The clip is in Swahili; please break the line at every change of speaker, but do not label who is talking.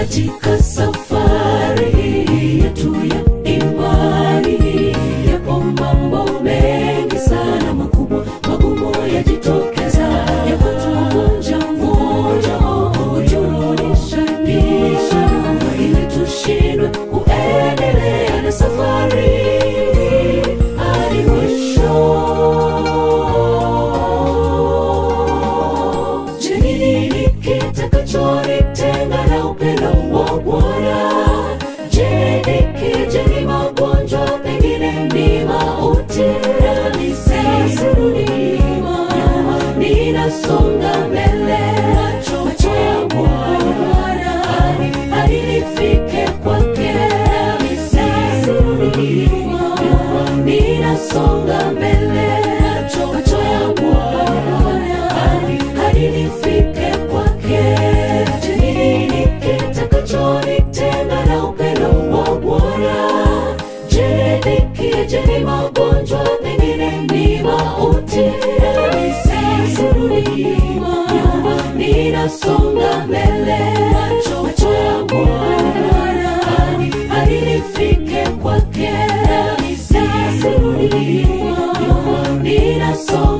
Katika safari hii yetu ya imani, yapo mambo mengi sana makubwa magumu yajitokeza, ya kutuvunja kuturudisha nyuma, ili tushindwe kuendelea na safari hadi mwisho. Je, ni nini kitakachonitenga na upendo wa Bwana? Je, ni magonjwa, pengine ni mauti? Nisirudi nyuma, ninasonga mbele, macho yangu Bwana hadi nifike kwake. Nisirudi nyuma, ninasonga mbele, macho yangu Bwana hadi nifike kwake. Je, ni nini kitakachonitenga na upendo wa Bwana? Je, ni magonjwa, pengine ni mauti? Nisirudi nyuma, ninasonga mbele, macho yangu Bwana hadi nifike kwake. Nisirudi nyuma, ninasonga